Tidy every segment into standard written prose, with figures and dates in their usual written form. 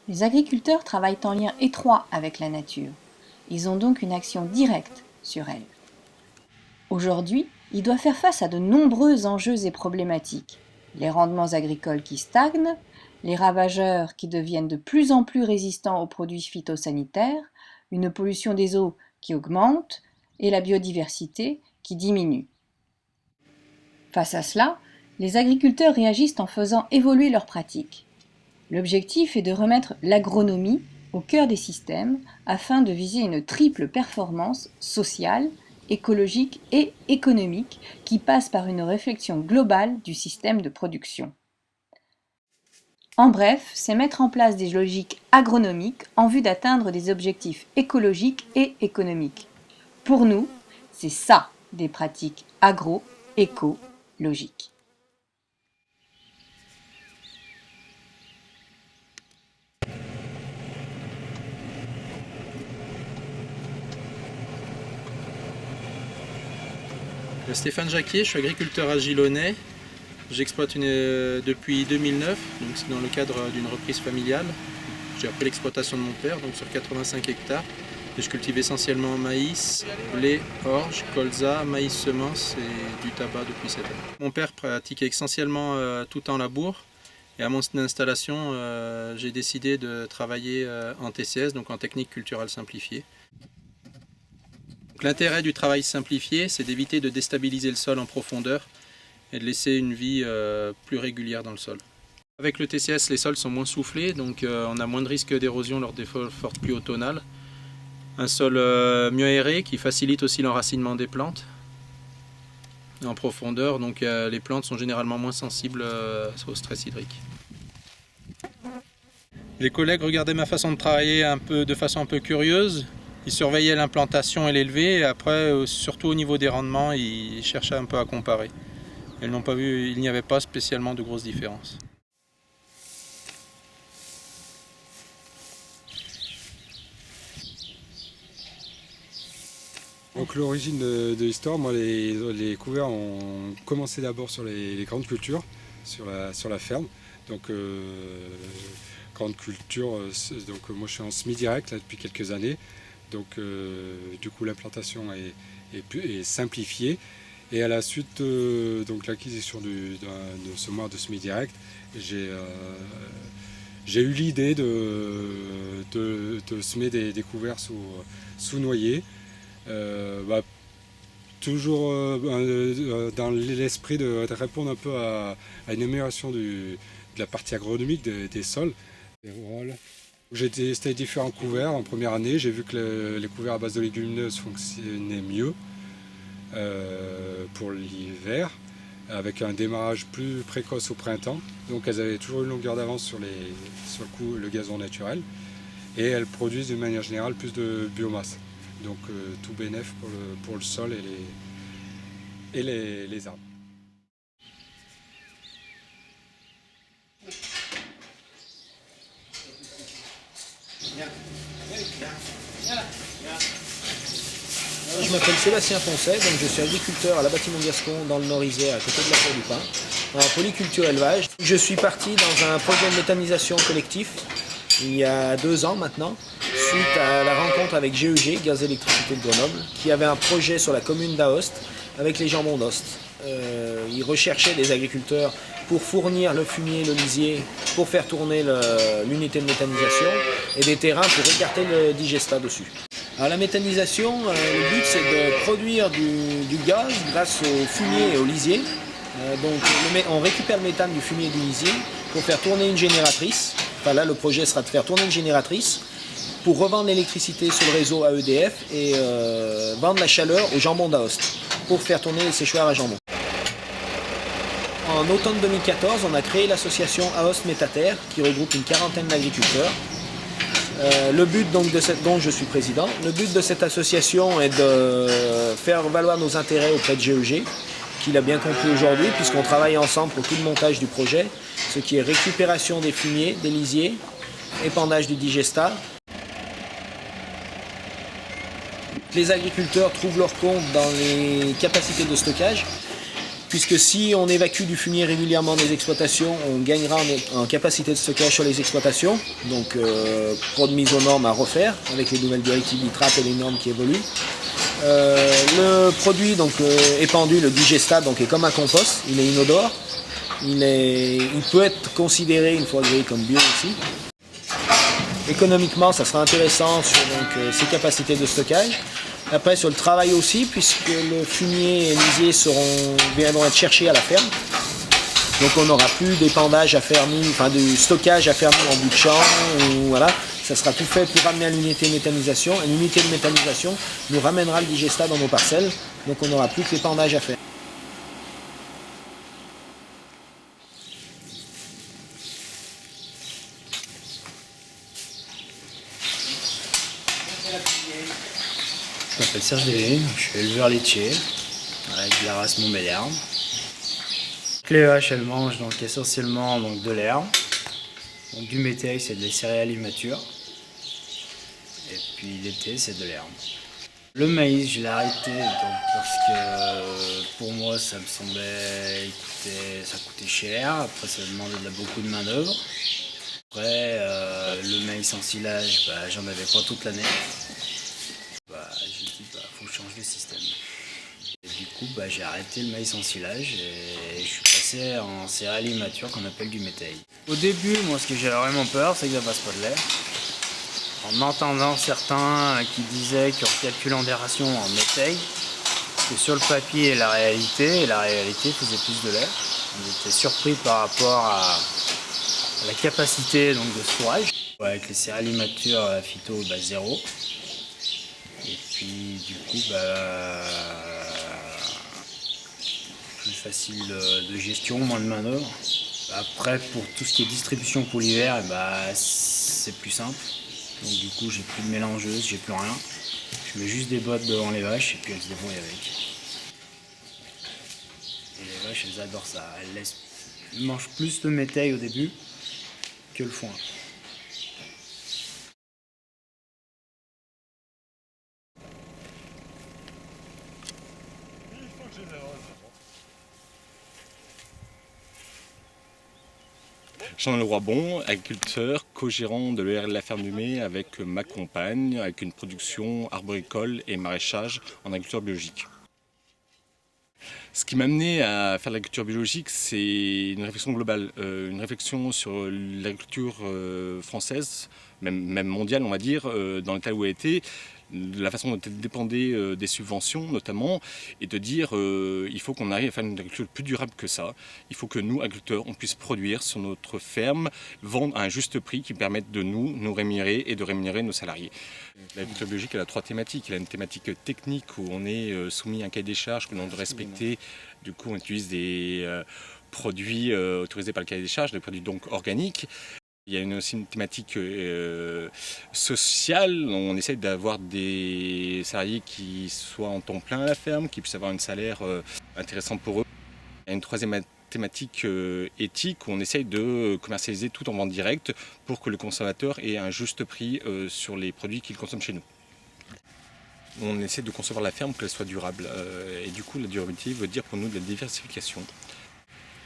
Les agriculteurs travaillent en lien étroit avec la nature. Ils ont donc une action directe sur elle. Aujourd'hui, ils doivent faire face à de nombreux enjeux et problématiques. Les rendements agricoles qui stagnent, les ravageurs qui deviennent de plus en plus résistants aux produits phytosanitaires, une pollution des eaux qui augmente et la biodiversité qui diminue. Face à cela, les agriculteurs réagissent en faisant évoluer leurs pratiques. L'objectif est de remettre l'agronomie au cœur des systèmes afin de viser une triple performance sociale, écologique et économique qui passe par une réflexion globale du système de production. En bref, c'est mettre en place des logiques agronomiques en vue d'atteindre des objectifs écologiques et économiques. Pour nous, c'est ça des pratiques agro-écologiques. Stéphane Jacquier, je suis agriculteur à Gilonnet. J'exploite depuis 2009, donc c'est dans le cadre d'une reprise familiale. J'ai repris l'exploitation de mon père, donc sur 85 hectares. Et je cultive essentiellement maïs, blé, orge, colza, maïs semence et du tabac depuis 7 ans. Mon père pratique essentiellement tout en labour. Et à mon installation, j'ai décidé de travailler en TCS, donc en technique culturelle simplifiée. L'intérêt du travail simplifié, c'est d'éviter de déstabiliser le sol en profondeur et de laisser une vie plus régulière dans le sol. Avec le TCS, les sols sont moins soufflés, donc on a moins de risque d'érosion lors des fortes pluies automnales. Un sol mieux aéré qui facilite aussi l'enracinement des plantes en profondeur, donc les plantes sont généralement moins sensibles au stress hydrique. Les collègues regardaient ma façon de travailler de façon un peu curieuse. Ils surveillaient l'implantation et l'élevée, et après, surtout au niveau des rendements, ils cherchaient un peu à comparer. Ils n'ont pas vu, il n'y avait pas spécialement de grosses différences. Donc l'origine de l'histoire, moi les couverts ont commencé d'abord sur les grandes cultures, sur la ferme. Donc grande culture, donc moi je suis en semi-direct là, depuis quelques années. Donc du coup l'implantation est simplifiée. Et à la suite donc l'acquisition de semoirs de semi-direct, j'ai eu l'idée de semer des couverts sous noyer. Toujours dans l'esprit de répondre un peu à une amélioration de la partie agronomique des sols. J'ai testé différents couverts en première année, j'ai vu que les couverts à base de légumineuses fonctionnaient mieux pour l'hiver, avec un démarrage plus précoce au printemps. Donc elles avaient toujours une longueur d'avance sur le gazon naturel, et elles produisent d'une manière générale plus de biomasse. Donc tout bénéf pour le sol et les arbres. Je m'appelle Sébastien Poncet, donc je suis agriculteur à la Bâtiment Gascon dans le Nord-Isère, à côté de la Cour du Pin, en polyculture élevage. Je suis parti dans un projet de méthanisation collectif il y a 2 ans maintenant, suite à la rencontre avec GEG, Gaz Électricité de Grenoble, qui avait un projet sur la commune d'Aoste avec les jambons d'Ost. Ils recherchaient des agriculteurs pour fournir le fumier, le lisier, pour faire tourner l'unité de méthanisation, et des terrains pour écarter le digestat dessus. Alors la méthanisation, le but c'est de produire du gaz grâce au fumier et au lisier. Donc on récupère le méthane du fumier et du lisier pour faire tourner une génératrice. Enfin là le projet sera de faire tourner une génératrice pour revendre l'électricité sur le réseau à EDF et vendre la chaleur au jambon d'Aoste pour faire tourner les séchoirs à jambon. En automne 2014, on a créé l'association Aoste Métaterre qui regroupe une 40aine d'agriculteurs. Le but donc dont je suis président, le but de cette association est de faire valoir nos intérêts auprès de GEG, qui l'a bien compris aujourd'hui, puisqu'on travaille ensemble pour tout le montage du projet, ce qui est récupération des fumiers, des lisiers, épandage du digestat. Les agriculteurs trouvent leur compte dans les capacités de stockage. puisque si on évacue du fumier régulièrement des exploitations, on gagnera en capacité de stockage sur les exploitations. Donc pour de mise aux normes à refaire avec les nouvelles directives nitrates et les normes qui évoluent. Le produit donc, épandu, le digestat, donc, est comme un compost, il est inodore. Il peut être considéré une fois grillé comme bio aussi. Économiquement, ça sera intéressant sur ses capacités de stockage. Après, sur le travail aussi, puisque le fumier et l'isier viendront être cherchés à la ferme. Donc on n'aura plus d'épandage à faire du stockage à faire en bout de champ. Voilà. Ça sera tout fait pour ramener à l'unité de méthanisation. Et l'unité de méthanisation nous ramènera le digestat dans nos parcelles. Donc on n'aura plus que l'épandage à faire. Je m'appelle Serge Délé, je suis éleveur laitier avec de la race Montbéliarde. Les vaches, elles mangent donc essentiellement de l'herbe, donc du métail, c'est des céréales immatures, et puis l'été c'est de l'herbe. Le maïs, je l'ai arrêté parce que pour moi ça me semblait ça coûtait cher, après ça demandait beaucoup de main d'œuvre. Après le maïs en silage, j'en avais pas toute l'année. J'ai dit faut que je change de système. Et du coup j'ai arrêté le maïs en silage et je suis passé en céréales immatures qu'on appelle du métail. Au début, moi ce que j'avais vraiment peur, c'est que ça fasse pas de lait. En entendant certains qui disaient qu'en calculant des rations en métail, que sur le papier et la réalité faisait plus de lait. On était surpris par rapport à la capacité de storage. Avec les céréales immatures, la phyto, 0. Et puis du coup, plus facile de gestion, moins de main d'œuvre. Après, pour tout ce qui est distribution pour l'hiver, c'est plus simple. Donc du coup, j'ai plus de mélangeuse, j'ai plus rien. Je mets juste des bottes devant les vaches et puis elles se débrouillent avec. Et les vaches, elles adorent ça. Elles mangent plus de métail au début que le foin. Jean Leroy-Bon, agriculteur, co-gérant de l'ERL La Ferme du Mai avec ma compagne, avec une production arboricole et maraîchage en agriculture biologique. Ce qui m'a amené à faire de l'agriculture biologique, c'est une réflexion globale, une réflexion sur l'agriculture française, même mondiale on va dire, dans l'état où elle était, la façon dont elle dépendait des subventions notamment, et de dire il faut qu'on arrive à faire une agriculture plus durable que ça. Il faut que nous, agriculteurs, on puisse produire sur notre ferme, vendre à un juste prix qui permette de nous rémunérer et de rémunérer nos salariés. L'agriculture biologique, elle a 3 thématiques. Elle a une thématique technique où on est soumis à un cahier des charges que l'on doit respecter. Du coup, on utilise des produits autorisés par le cahier des charges, des produits donc organiques. Il y a aussi une thématique sociale. On essaie d'avoir des salariés qui soient en temps plein à la ferme, qui puissent avoir un salaire intéressant pour eux. Il y a une troisième thématique éthique où on essaye de commercialiser tout en vente directe pour que le consommateur ait un juste prix sur les produits qu'il consomme chez nous. On essaie de concevoir la ferme pour qu'elle soit durable et du coup la durabilité veut dire pour nous de la diversification.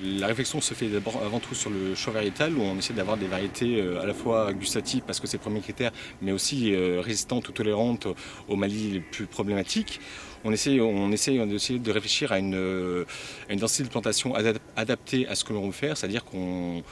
La réflexion se fait d'abord avant tout sur le choix variétal où on essaie d'avoir des variétés à la fois gustatives parce que c'est le premier critère mais aussi résistantes ou tolérantes aux maladies les plus problématiques. On essaie de réfléchir à une densité de plantation adaptée à ce que l'on veut faire, c'est-à-dire qu'on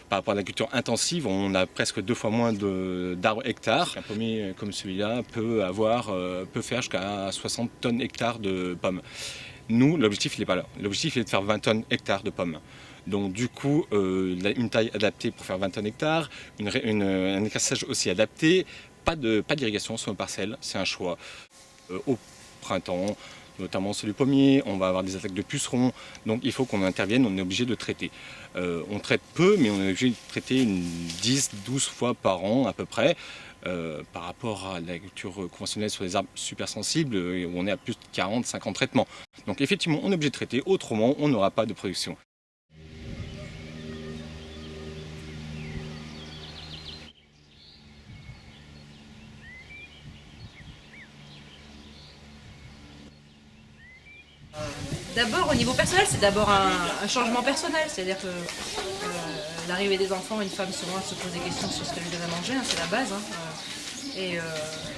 par rapport à l'agriculture intensive, on a presque 2 fois moins d'arbres hectares. Un pommier comme celui-là peut faire jusqu'à 60 tonnes hectares de pommes. Nous, l'objectif, il n'est pas là. L'objectif, il est de faire 20 tonnes hectares de pommes. Donc du coup, une taille adaptée pour faire 20 tonnes hectares, un écrassage aussi adapté, pas d'irrigation sur nos parcelles, c'est un choix. Au printemps, notamment sur les pommiers, on va avoir des attaques de pucerons, donc il faut qu'on intervienne, on est obligé de traiter. On traite peu, mais on est obligé de traiter 10-12 fois par an à peu près, par rapport à l'agriculture conventionnelle sur les arbres super sensibles, où on est à plus de 40-50 traitements. Donc effectivement, on est obligé de traiter, autrement on n'aura pas de production. D'abord, au niveau personnel, c'est d'abord un changement personnel. C'est-à-dire que l'arrivée des enfants, une femme souvent elle se pose des questions sur ce qu'elle devrait manger, hein, c'est la base.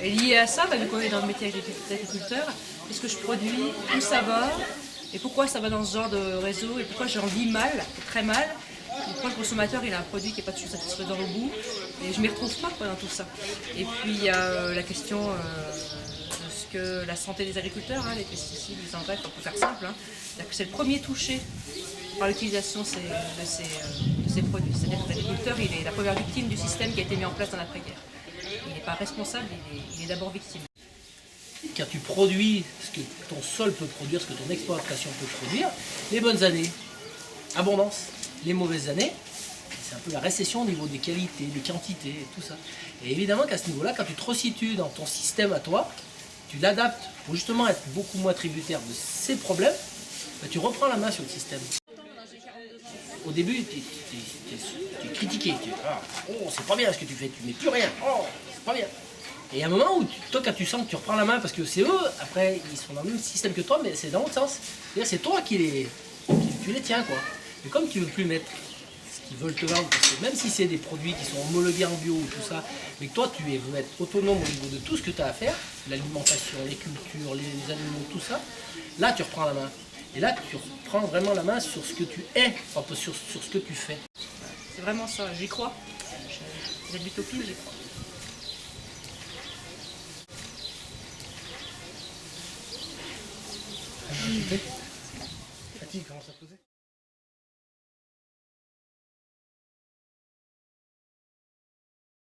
Et lié à ça, vu qu'on est dans le métier d'agriculteur, qu'est-ce que je produis, où ça va, et pourquoi ça va dans ce genre de réseau, et pourquoi j'en vis mal, très mal, et pourquoi le consommateur il a un produit qui n'est pas toujours satisfaisant au bout, et je ne m'y retrouve pas dans tout ça. Et puis il y a la question de ce que la santé des agriculteurs, les pesticides, les engrais, pour faire simple, c'est le premier touché par l'utilisation de ces produits. C'est-à-dire que l'agriculteur il est la première victime du système qui a été mis en place dans l'après-guerre. Il n'est pas responsable, il est d'abord victime. Quand tu produis ce que ton sol peut produire, ce que ton exploitation peut produire, les bonnes années, abondance, les mauvaises années, c'est un peu la récession au niveau des qualités, des quantités et tout ça. Et évidemment qu'à ce niveau-là, quand tu te resitues dans ton système à toi, tu l'adaptes pour justement être beaucoup moins tributaire de ces problèmes, tu reprends la main sur le système. Au début, tu es critiqué, tu dis « Oh, c'est pas bien ce que tu fais, tu mets plus rien, oh, c'est pas bien ». Et il y a un moment où toi, quand tu sens que tu reprends la main, parce que c'est eux, après, ils sont dans le même système que toi, mais c'est dans l'autre sens. C'est-à-dire c'est toi tu les tiens, quoi. Mais comme tu veux plus mettre ce qu'ils veulent te vendre, parce que même si c'est des produits qui sont homologués en bio ou tout ça, mais que toi, tu veux être autonome au niveau de tout ce que tu as à faire, l'alimentation, les cultures, les animaux, tout ça, là, tu reprends la main. Et là, tu reprends vraiment la main sur ce que tu es, enfin, sur ce que tu fais. C'est vraiment ça, j'y crois. J'ai de l'utopie, j'y crois.